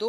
2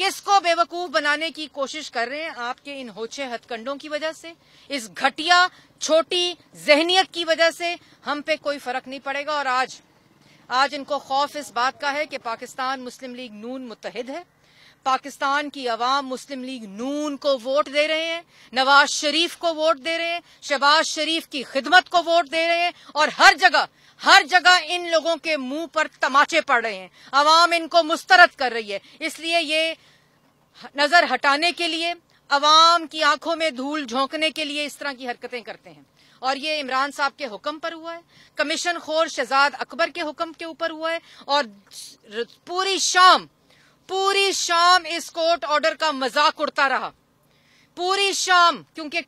کس کو بیوقوف بنانے کی کوشش کر رہے ہیں؟ آپ کے ان ہوچے ہتھ کنڈوں کی وجہ سے، اس گھٹیا چھوٹی ذہنیت کی وجہ سے ہم پہ کوئی فرق نہیں پڑے گا۔ اور آج ان کو خوف اس بات کا ہے کہ پاکستان مسلم لیگ نون متحد ہے، پاکستان کی عوام مسلم لیگ نون کو ووٹ دے رہے ہیں، نواز شریف کو ووٹ دے رہے ہیں، شہباز شریف کی خدمت کو ووٹ دے رہے ہیں، اور ہر جگہ ان لوگوں کے منہ پر تماچے پڑ رہے ہیں، عوام ان کو مسترد کر رہی ہے۔ اس لیے یہ نظر ہٹانے کے لیے، عوام کی آنکھوں میں دھول جھونکنے کے لیے اس طرح کی حرکتیں کرتے ہیں۔ اور یہ عمران صاحب کے حکم پر ہوا ہے، کمیشن خور شہزاد اکبر کے حکم کے اوپر ہوا ہے، اور پوری شام اس کورٹ آرڈر کا مذاق اڑتا رہا، پوری شام، کیونکہ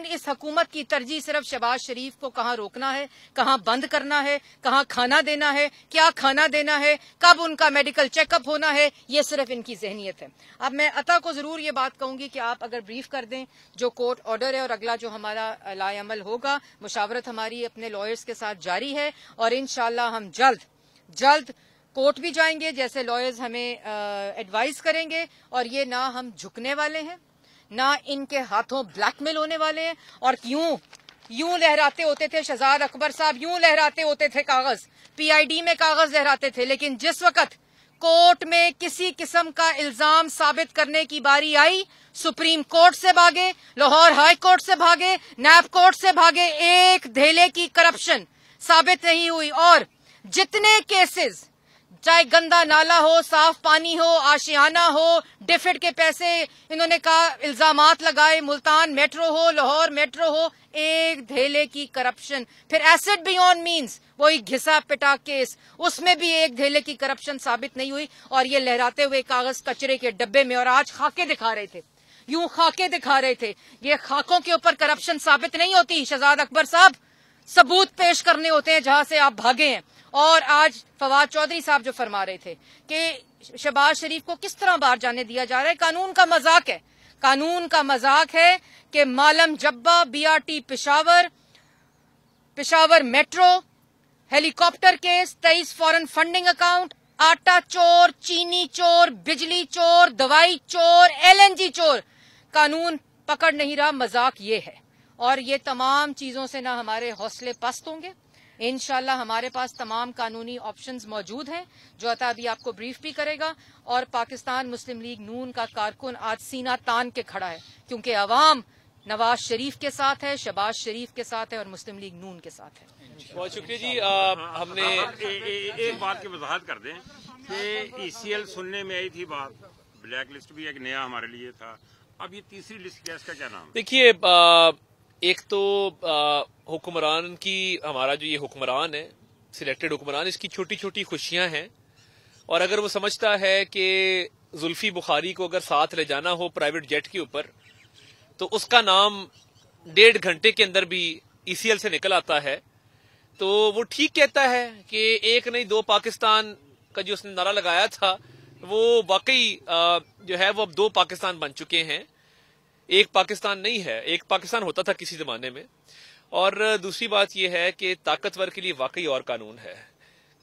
اس حکومت کی ترجیح صرف شہباز شریف کو کہاں روکنا ہے، کہاں بند کرنا ہے، کہاں کھانا دینا ہے، کیا کھانا دینا ہے، کب ان کا میڈیکل چیک اپ ہونا ہے، یہ صرف ان کی ذہنیت ہے۔ اب میں عطا کو ضرور یہ بات کہوں گی کہ آپ اگر بریف کر دیں جو کورٹ آرڈر ہے، اور اگلا جو ہمارا لائے عمل ہوگا، مشاورت ہماری اپنے لائرز کے ساتھ جاری ہے، اور انشاءاللہ ہم جلد کورٹ بھی جائیں گے جیسے لائرز ہمیں ایڈوائز کریں گے، اور یہ نہ ہم جھکنے والے ہیں، نہ ان کے ہاتھوں بلیک میل ہونے والے ہیں۔ اور یوں لہراتے ہوتے تھے شہزاد اکبر صاحب، یوں لہراتے ہوتے تھے کاغذ، پی آئی ڈی میں کاغذ لہراتے تھے، لیکن جس وقت کورٹ میں کسی قسم کا الزام ثابت کرنے کی باری آئی، سپریم کورٹ سے بھاگے، لاہور ہائی کورٹ سے بھاگے، نیب کورٹ سے بھاگے، ایک دھیلے کی کرپشن ثابت نہیں ہوئی۔ اور جتنے کیسز، چاہے گندا نالا ہو، صاف پانی ہو، آشیانہ ہو، ڈیفڈ کے پیسے انہوں نے کہا الزامات لگائے، ملتان میٹرو ہو، لاہور میٹرو ہو، ایک دھیلے کی کرپشن۔ پھر ایسڈ بیون مینز، وہی گھسا پٹا کیس، اس میں بھی ایک دھیلے کی کرپشن ثابت نہیں ہوئی، اور یہ لہراتے ہوئے کاغذ کچرے کے ڈبے میں، اور آج خاکے دکھا رہے تھے، یوں خاکے دکھا رہے تھے۔ یہ خاکوں کے اوپر کرپشن ثابت نہیں ہوتی شہزاد اکبر صاحب، ثبوت پیش کرنے ہوتے ہیں جہاں سے آپ بھاگے ہیں۔ اور آج فواد چودھری صاحب جو فرما رہے تھے کہ شہباز شریف کو کس طرح باہر جانے دیا جا رہا ہے، قانون کا مذاق ہے، قانون کا مذاق ہے کہ Malam Jabba, B R T Peshawar metro, helicopter case, 23 foreign funding account, آٹا چور، چینی چور، بجلی چور، دوائی چور، ایل این جی چور، قانون پکڑ نہیں رہا، مذاق یہ ہے۔ اور یہ تمام چیزوں سے نہ ہمارے حوصلے پست ہوں گے، انشاءاللہ ہمارے پاس تمام قانونی آپشنز موجود ہیں، جو عطا ابھی آپ کو بریف بھی کرے گا۔ اور پاکستان مسلم لیگ نون کا کارکن آج سینہ تان کے کھڑا ہے، کیونکہ عوام نواز شریف کے ساتھ ہے، شہباز شریف کے ساتھ ہے، اور مسلم لیگ نون کے ساتھ ہے۔ بہت شکریہ جی۔ ہم نے ایک بات کی وضاحت کر دیں کہ ای سی ایل سننے میں آئی تھی بات، بلیک لسٹ بھی ایک نیا ہمارے لیے تھا، اب یہ تیسری لسٹ کیا، اس کا کیا نام ہے؟ دیکھیے، ایک تو حکمران کی، ہمارا جو یہ حکمران ہے، سلیکٹڈ حکمران، اس کی چھوٹی چھوٹی خوشیاں ہیں، اور اگر وہ سمجھتا ہے کہ زلفی بخاری کو اگر ساتھ لے جانا ہو پرائیویٹ جیٹ کے اوپر، تو اس کا نام 1.5 گھنٹے کے اندر بھی ای سی ایل سے نکل آتا ہے، تو وہ ٹھیک کہتا ہے کہ ایک نہیں دو پاکستان کا جو اس نے نعرہ لگایا تھا، وہ واقعی جو ہے وہ اب 2 پاکستان بن چکے ہیں، ایک پاکستان نہیں ہے، ایک پاکستان ہوتا تھا کسی زمانے میں۔ اور دوسری بات یہ ہے کہ طاقتور کے لیے واقعی اور قانون ہے،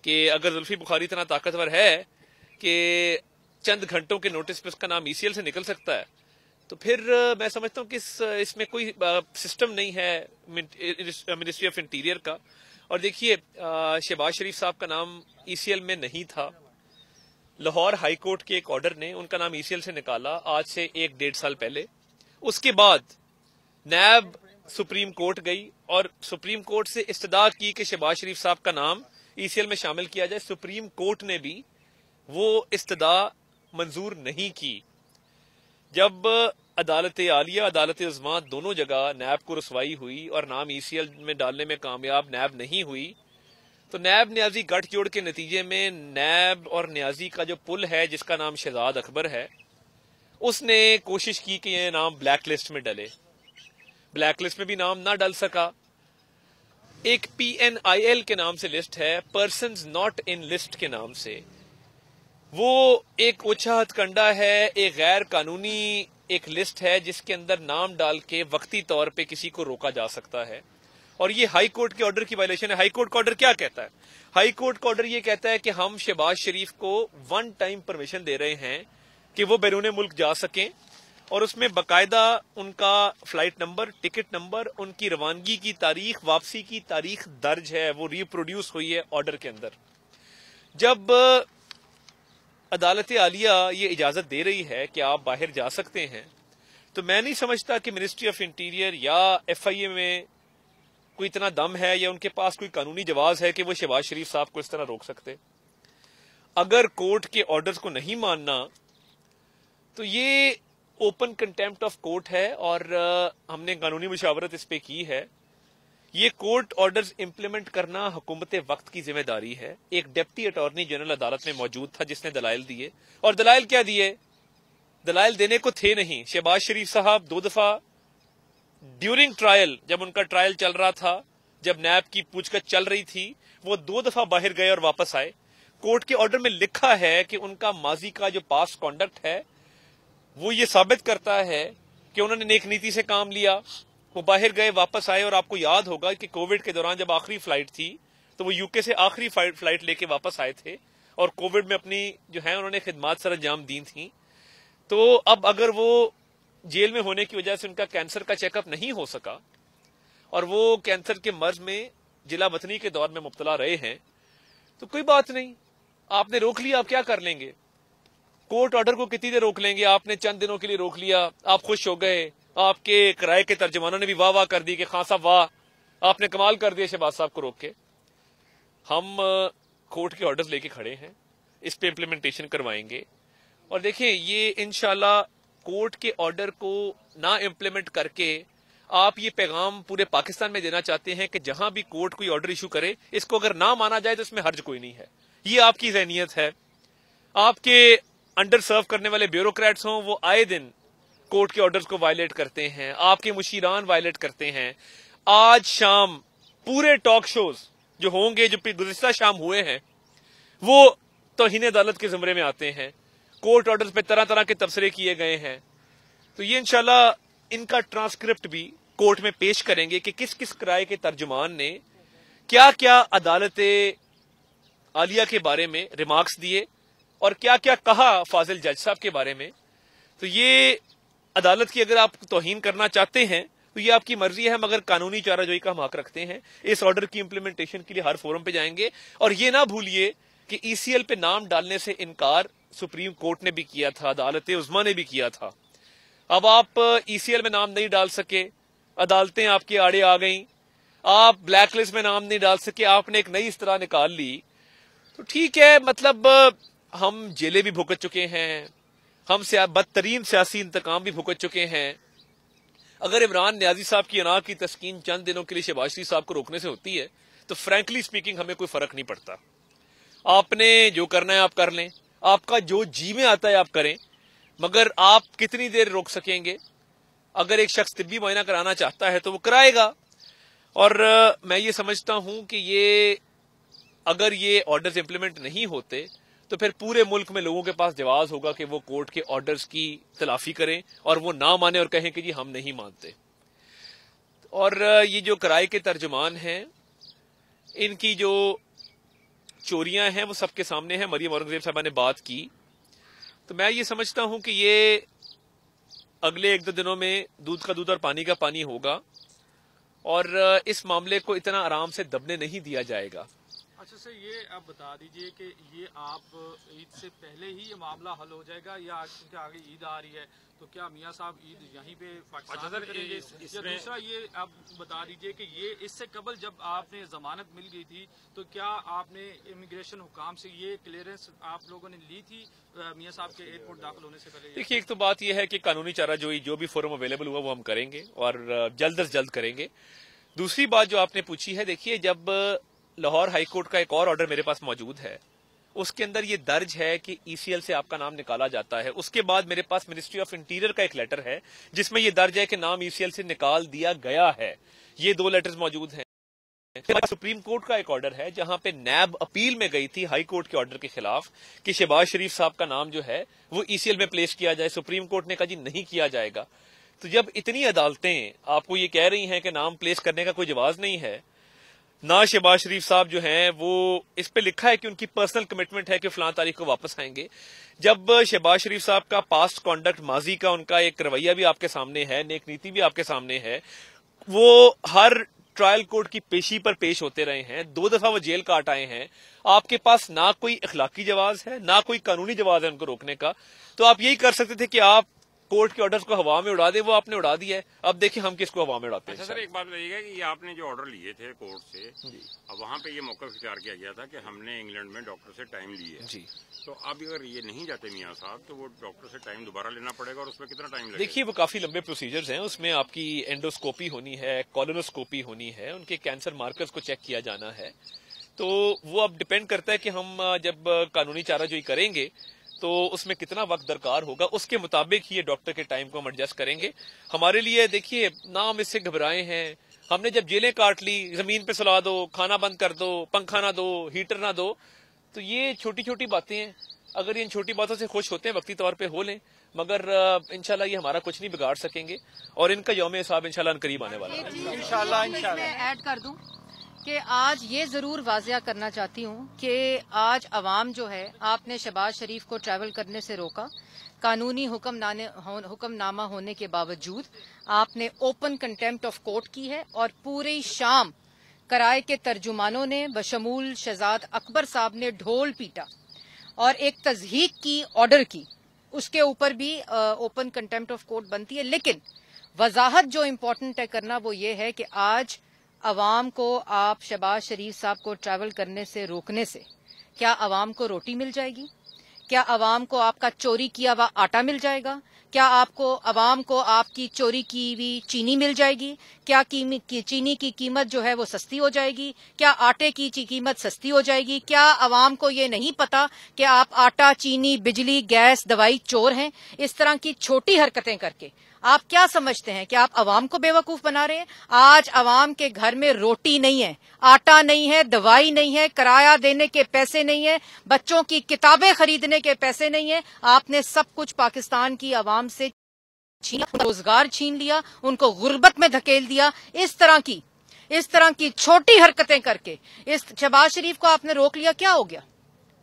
کہ اگر زلفی بخاری اتنا طاقتور ہے کہ چند گھنٹوں کے نوٹس پہ اس کا نام ای سی ایل سے نکل سکتا ہے، تو پھر میں سمجھتا ہوں کہ اس میں کوئی سسٹم نہیں ہے منسٹری آف انٹیریئر کا۔ اور دیکھیے، شہباز شریف صاحب کا نام ای سی ایل میں نہیں تھا، لاہور ہائی کورٹ کے ایک آرڈر نے ان کا نام ای سی ایل سے نکالا آج سے 1-1.5 سال پہلے۔ اس کے بعد نیب سپریم کورٹ گئی اور سپریم کورٹ سے استدعا کی کہ شہباز شریف صاحب کا نام ای سی ایل میں شامل کیا جائے۔ سپریم کورٹ نے بھی وہ استدعا منظور نہیں کی۔ جب عدالت عالیہ، عدالت عظمیٰ دونوں جگہ نیب کو رسوائی ہوئی اور نام ای سی ایل میں ڈالنے میں کامیاب نیب نہیں ہوئی، تو نیب نیازی گٹھ جوڑ کے نتیجے میں نیب اور نیازی کا جو پل ہے جس کا نام شہزاد اکبر ہے، اس نے کوشش کی کہ یہ نام بلیک لسٹ میں ڈلے، بلیک لسٹ میں بھی نام نہ ڈل سکا۔ ایک PNIL کے نام سے لسٹ ہے، پرسنز ناٹ ان لسٹ کے نام سے، وہ ایک اوچھا ہتھ کنڈا ہے، ایک غیر قانونی ایک لسٹ ہے جس کے اندر نام ڈال کے وقتی طور پہ کسی کو روکا جا سکتا ہے، اور یہ ہائی کورٹ کے آرڈر کی وائلیشن ہے۔ ہائی کورٹ کا آرڈر کیا کہتا ہے؟ ہائی کورٹ کا آرڈر یہ کہتا ہے کہ ہم شہباز شریف کو 1 ٹائم پرمیشن دے رہے ہیں کہ وہ بیرون ملک جا سکیں، اور اس میں باقاعدہ ان کا فلائٹ نمبر، ٹکٹ نمبر، ان کی روانگی کی تاریخ، واپسی کی تاریخ درج ہے، وہ ریپروڈیوس ہوئی ہے آرڈر کے اندر۔ جب عدالت عالیہ یہ اجازت دے رہی ہے کہ آپ باہر جا سکتے ہیں، تو میں نہیں سمجھتا کہ منسٹری آف انٹیریئر یا ایف آئی اے میں کوئی اتنا دم ہے یا ان کے پاس کوئی قانونی جواز ہے کہ وہ شہباز شریف صاحب کو اس طرح روک سکتے۔ اگر کورٹ کے آرڈرز کو نہیں ماننا تو یہ اوپن کنٹیمپٹ آف کورٹ ہے، اور ہم نے قانونی مشاورت اس پہ کی ہے۔ یہ کورٹ آرڈرز امپلیمنٹ کرنا حکومت وقت کی ذمہ داری ہے۔ ایک ڈپٹی اٹارنی جنرل عدالت میں موجود تھا جس نے دلائل دیے، اور دلائل کیا دیے؟ دلائل دینے کو تھے نہیں۔ شہباز شریف صاحب 2 دفعہ ڈیورنگ ٹرائل، جب ان کا ٹرائل چل رہا تھا، جب نیب کی پوچھ گچھ چل رہی تھی، وہ 2 دفعہ باہر گئے اور واپس آئے۔ کورٹ کے آرڈر میں لکھا ہے کہ ان کا ماضی کا جو پاس کانڈکٹ ہے وہ یہ ثابت کرتا ہے کہ انہوں نے نیک نیتی سے کام لیا۔ وہ باہر گئے، واپس آئے، اور آپ کو یاد ہوگا کہ کووڈ کے دوران جب آخری فلائٹ تھی تو وہ یو کے سے آخری فلائٹ لے کے واپس آئے تھے، اور کووڈ میں اپنی جو ہے انہوں نے خدمات سر انجام دی تھیں۔ تو اب اگر وہ جیل میں ہونے کی وجہ سے ان کا کینسر کا چیک اپ نہیں ہو سکا، اور وہ کینسر کے مرض میں جلا وطنی کے دور میں مبتلا رہے ہیں، تو کوئی بات نہیں، آپ نے روک لیا، آپ کیا کر لیں گے؟ کورٹ آرڈر کو کتنی دیر روک لیں گے؟ آپ نے چند دنوں کے لیے روک لیا، آپ خوش ہو گئے، آپ کے کرائے کے ترجمانوں نے بھی واہ واہ کر دی کہ خان صاحب واہ، آپ نے کمال کر دیا شہباز صاحب کو روک کے۔ ہم کورٹ کے آرڈرز لے کے کھڑے ہیں، اس پہ امپلیمنٹیشن کروائیں گے، اور دیکھیں یہ انشاءاللہ کورٹ کے آرڈر کو نہ امپلیمنٹ کر کے آپ یہ پیغام پورے پاکستان میں دینا چاہتے ہیں کہ جہاں بھی کورٹ کوئی آرڈر ایشو کرے، اس کو اگر نہ مانا جائے تو اس میں حرج کوئی نہیں ہے۔ یہ آپ کی ذہنیت ہے۔ آپ کے انڈر سرو کرنے والے بیوروکریٹس ہوں، وہ آئے دن کورٹ کے آرڈرز کو وائلیٹ کرتے ہیں، آپ کے مشیران وائلیٹ کرتے ہیں۔ آج شام پورے ٹاک شوز جو ہوں گے، جو گزشتہ شام ہوئے ہیں، وہ توہین عدالت کے زمرے میں آتے ہیں۔ کورٹ آرڈرز پہ طرح طرح کے تبصرے کیے گئے ہیں، تو یہ انشاءاللہ ان کا ٹرانسکرپٹ بھی کورٹ میں پیش کریں گے کہ کس کس کرائے کے ترجمان نے کیا کیا عدالت عالیہ کے بارے میں ریمارکس دیے اور کیا کیا کہا فاضل جج صاحب کے بارے میں۔ تو یہ عدالت کی اگر آپ توہین کرنا چاہتے ہیں تو یہ آپ کی مرضی ہے، مگر قانونی چارہ جوئی کا ہم حق رکھتے ہیں۔ اس آرڈر کی امپلیمنٹیشن کے لیے ہر فورم پہ جائیں گے، اور یہ نہ بھولیے کہ ای سی ایل پہ نام ڈالنے سے انکار سپریم کورٹ نے بھی کیا تھا، عدالت عظمیٰ نے بھی کیا تھا۔ اب آپ ای سی ایل میں نام نہیں ڈال سکے، عدالتیں آپ کے آڑے آ گئیں، آپ بلیک لسٹ میں نام نہیں ڈال سکے، آپ نے ایک نئی اصطلاح نکال لی، تو ٹھیک ہے، مطلب ہم جیلیں بھی بھگت چکے ہیں، ہم بدترین سیاسی انتقام بھی بھگت چکے ہیں۔ اگر عمران نیازی صاحب کی انا کی تسکین چند دنوں کے لیے شہباز شریف صاحب کو روکنے سے ہوتی ہے تو فرینکلی سپیکنگ ہمیں کوئی فرق نہیں پڑتا۔ آپ نے جو کرنا ہے آپ کر لیں، آپ کا جو جی میں آتا ہے آپ کریں، مگر آپ کتنی دیر روک سکیں گے؟ اگر ایک شخص طبی معائنہ کرانا چاہتا ہے تو وہ کرائے گا، اور میں یہ سمجھتا ہوں کہ اگر یہ آرڈرز امپلیمنٹ نہیں ہوتے تو پھر پورے ملک میں لوگوں کے پاس جواز ہوگا کہ وہ کورٹ کے آرڈرز کی تلافی کریں اور وہ نہ مانے اور کہیں کہ جی ہم نہیں مانتے۔ اور یہ جو کرائے کے ترجمان ہیں، ان کی جو چوریاں ہیں وہ سب کے سامنے ہیں۔ مریم اورنگزیب صاحبہ نے بات کی، تو میں یہ سمجھتا ہوں کہ یہ اگلے 1-2 دنوں میں دودھ کا دودھ اور پانی کا پانی ہوگا، اور اس معاملے کو اتنا آرام سے دبنے نہیں دیا جائے گا۔ اچھا سر، یہ آپ بتا دیجئے کہ یہ آپ عید سے پہلے ہی یہ معاملہ حل ہو جائے گا، یا کیونکہ آگے عید آ رہی ہے تو کیا میاں صاحب عید یہیں پہ پاکستان میں کریں گے؟ یا دوسرا یہ آپ بتا دیجئے کہ یہ اس سے قبل جب آپ نے ضمانت مل گئی تھی تو کیا آپ نے امیگریشن حکام سے یہ کلیئرنس آپ لوگوں نے لی تھی میاں صاحب کے ایئرپورٹ داخل ہونے سے پہلے؟ دیکھیے، ایک تو بات یہ ہے کہ قانونی چارہ جوئی جو بھی فورم اویلیبل ہوا وہ ہم کریں گے، اور جلد از جلد کریں گے۔ دوسری بات جو آپ نے پوچھی ہے، دیکھیے جب لاہور ہائی کورٹ کا ایک اور آرڈر میرے پاس موجود ہے، اس کے اندر یہ درج ہے کہ ای سی ایل سے آپ کا نام نکالا جاتا ہے۔ اس کے بعد میرے پاس منسٹری آف انٹیریئر کا ایک لیٹر ہے جس میں یہ درج ہے کہ نام ای سی ایل سے نکال دیا گیا ہے۔ یہ 2 لیٹرز موجود ہیں۔ سپریم کورٹ کا ایک آرڈر ہے جہاں پہ نیب اپیل میں گئی تھی ہائی کورٹ کے آرڈر کے خلاف کہ شہباز شریف صاحب کا نام جو ہے وہ ای سی ایل میں پلیس کیا جائے۔ سپریم کورٹ نے کہا جی نہیں کیا جائے گا۔ تو جب اتنی عدالتیں آپ کو یہ کہہ رہی ہیں کہ نام پلیس کرنے کا کوئی جواز نہیں ہے، نہ شہباز شریف صاحب جو ہیں وہ اس پہ لکھا ہے کہ ان کی پرسنل کمٹمنٹ ہے کہ فلاں تاریخ کو واپس آئیں گے. جب شہباز شریف صاحب کا پاسٹ کانڈکٹ، ماضی کا ان کا ایک رویہ بھی آپ کے سامنے ہے، نیک نیتی بھی آپ کے سامنے ہے، وہ ہر ٹرائل کورٹ کی پیشی پر پیش ہوتے رہے ہیں، 2 دفعہ وہ جیل کاٹ آئے ہیں، آپ کے پاس نہ کوئی اخلاقی جواز ہے نہ کوئی قانونی جواز ہے ان کو روکنے کا. تو آپ یہی کر سکتے تھے کہ آپ کورٹ کے آرڈرز کو ہوا میں اڑا دیں. وہ آپ نے اڑا دیا ہے، اب دیکھیں ہم کس کو ہوا میں اڑاتے ہیں. اچھا سر، ایک بات بتائیے گا کہ یہ آپ نے جو آرڈر لیے تھے کورٹ سے، اب وہاں پہ یہ موقف اختیار کیا گیا تھا کہ ہم نے انگلینڈ میں ڈاکٹر سے ٹائم لیے جی. تو اب اگر یہ نہیں جاتے میاں صاحب تو وہ ڈاکٹر سے ٹائم دوبارہ لینا پڑے گا، اور اس میں کتنا ٹائم لگے گا؟ دیکھیے وہ کافی لمبے پروسیجرز ہیں، اس میں آپ کی اینڈوسکوپی ہونی ہے، کولونوسکوپی ہونی ہے، ان کے کینسر مارکرز کو چیک کیا جانا ہے. تو وہ اب ڈپینڈ کرتا ہے کہ ہم جب قانونی چارہ جوئی کریں گے تو اس میں کتنا وقت درکار ہوگا، اس کے مطابق ہی یہ ڈاکٹر کے ٹائم کو ہم ایڈجسٹ کریں گے. ہمارے لیے دیکھیے نہ ہم اس سے گھبرائے ہیں. ہم نے جب جیلیں کاٹ لی، زمین پہ سلا دو، کھانا بند کر دو، پنکھا نہ دو، ہیٹر نہ دو، تو یہ چھوٹی چھوٹی باتیں ہیں. اگر ان چھوٹی باتوں سے خوش ہوتے ہیں وقتی طور پہ ہو لیں، مگر انشاءاللہ یہ ہمارا کچھ نہیں بگاڑ سکیں گے، اور ان کا یوم حساب انشاءاللہ ان قریب آنے والا ہے. انشاءاللہ میں ایڈ کر دوں کہ آج یہ ضرور واضح کرنا چاہتی ہوں کہ آج عوام جو ہے، آپ نے شہباز شریف کو ٹریول کرنے سے روکا، قانونی حکم نامہ ہونے کے باوجود آپ نے اوپن کنٹیمپٹ آف کورٹ کی ہے، اور پوری شام کرائے کے ترجمانوں نے بشمول شہزاد اکبر صاحب نے ڈھول پیٹا اور ایک تضحیک کی، آرڈر کی. اس کے اوپر بھی اوپن کنٹیمپٹ آف کورٹ بنتی ہے. لیکن وضاحت جو امپورٹنٹ ہے کرنا وہ یہ ہے کہ آج عوام کو آپ شہباز شریف صاحب کو ٹریول کرنے سے روکنے سے کیا عوام کو روٹی مل جائے گی؟ کیا عوام کو آپ کا چوری کیا ہوا آٹا مل جائے گا؟ کیا عوام کو آپ کی چوری کی ہوئی چینی مل جائے گی؟ کیا چینی کی قیمت جو ہے وہ سستی ہو جائے گی؟ کیا آٹے کی قیمت سستی ہو جائے گی؟ کیا عوام کو یہ نہیں پتا کہ آپ آٹا، چینی، بجلی، گیس، دوائی چور ہیں؟ اس طرح کی چھوٹی حرکتیں کر کے آپ کیا سمجھتے ہیں کہ آپ عوام کو بیوقوف بنا رہے ہیں؟ آج عوام کے گھر میں روٹی نہیں ہے، آٹا نہیں ہے، دوائی نہیں ہے، کرایہ دینے کے پیسے نہیں ہے، بچوں کی کتابیں خریدنے کے پیسے نہیں ہیں. آپ نے سب کچھ پاکستان کی عوام سے چھین، روزگار چھین لیا، ان کو غربت میں دھکیل دیا. اس طرح کی چھوٹی حرکتیں کر کے اس شہباز شریف کو آپ نے روک لیا. کیا ہو گیا؟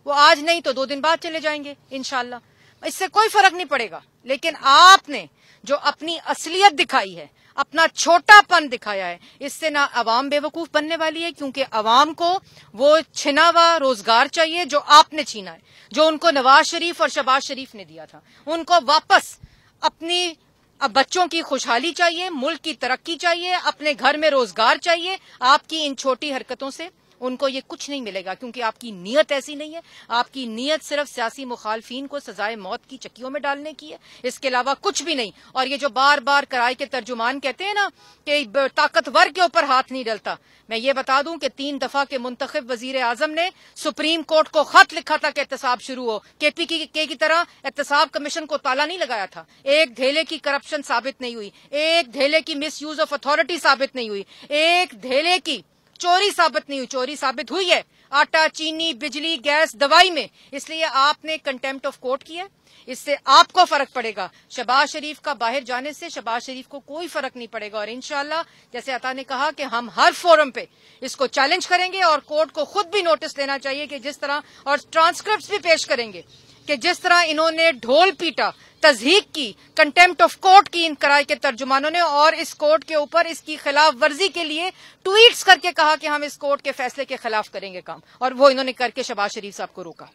وہ آج نہیں تو 2 دن بعد چلے جائیں گے انشاءاللہ. اس سے کوئی فرق نہیں پڑے گا. لیکن آپ نے جو اپنی اصلیت دکھائی ہے، اپنا چھوٹا پن دکھایا ہے، اس سے نہ عوام بے وقوف بننے والی ہے، کیونکہ عوام کو وہ چھنا ہوا روزگار چاہیے جو آپ نے چھینا ہے، جو ان کو نواز شریف اور شہباز شریف نے دیا تھا. ان کو واپس اپنی بچوں کی خوشحالی چاہیے، ملک کی ترقی چاہیے، اپنے گھر میں روزگار چاہیے. آپ کی ان چھوٹی حرکتوں سے ان کو یہ کچھ نہیں ملے گا، کیونکہ آپ کی نیت ایسی نہیں ہے. آپ کی نیت صرف سیاسی مخالفین کو سزائے موت کی چکیوں میں ڈالنے کی ہے، اس کے علاوہ کچھ بھی نہیں. اور یہ جو بار بار کرائے کے ترجمان کہتے ہیں نا کہ طاقتور کے اوپر ہاتھ نہیں ڈلتا، میں یہ بتا دوں کہ 3 دفعہ کے منتخب وزیر اعظم نے سپریم کورٹ کو خط لکھا تھا کہ احتساب شروع ہو. KPK کی طرح احتساب کمیشن کو تالا نہیں لگایا تھا. ایک دھیلے کی کرپشن ثابت نہیں ہوئی، ایک دھیلے کی مس یوز آف اتھارٹی ثابت نہیں ہوئی، ایک دھیلے کی چوری ثابت نہیں ہوئی. چوری ثابت ہوئی ہے آٹا، چینی، بجلی، گیس، دوائی میں. اس لیے آپ نے کنٹیمپٹ آف کورٹ کیا. اس سے آپ کو فرق پڑے گا. شہباز شریف کا باہر جانے سے شہباز شریف کو کوئی فرق نہیں پڑے گا. اور انشاءاللہ جیسے عطا نے کہا کہ ہم ہر فورم پہ اس کو چیلنج کریں گے، اور کورٹ کو خود بھی نوٹس دینا چاہیے کہ جس طرح، اور ٹرانسکرپٹس بھی پیش کریں گے کہ جس طرح انہوں نے ڈھول پیٹا، تضحیک کی، کنٹیمپٹ آف کورٹ کی ان کرائے کے ترجمانوں نے، اور اس کورٹ کے اوپر اس کی خلاف ورزی کے لیے ٹویٹس کر کے کہا کہ ہم اس کورٹ کے فیصلے کے خلاف کریں گے کام، اور وہ انہوں نے کر کے شہباز شریف صاحب کو روکا.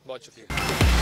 بہت شکریہ.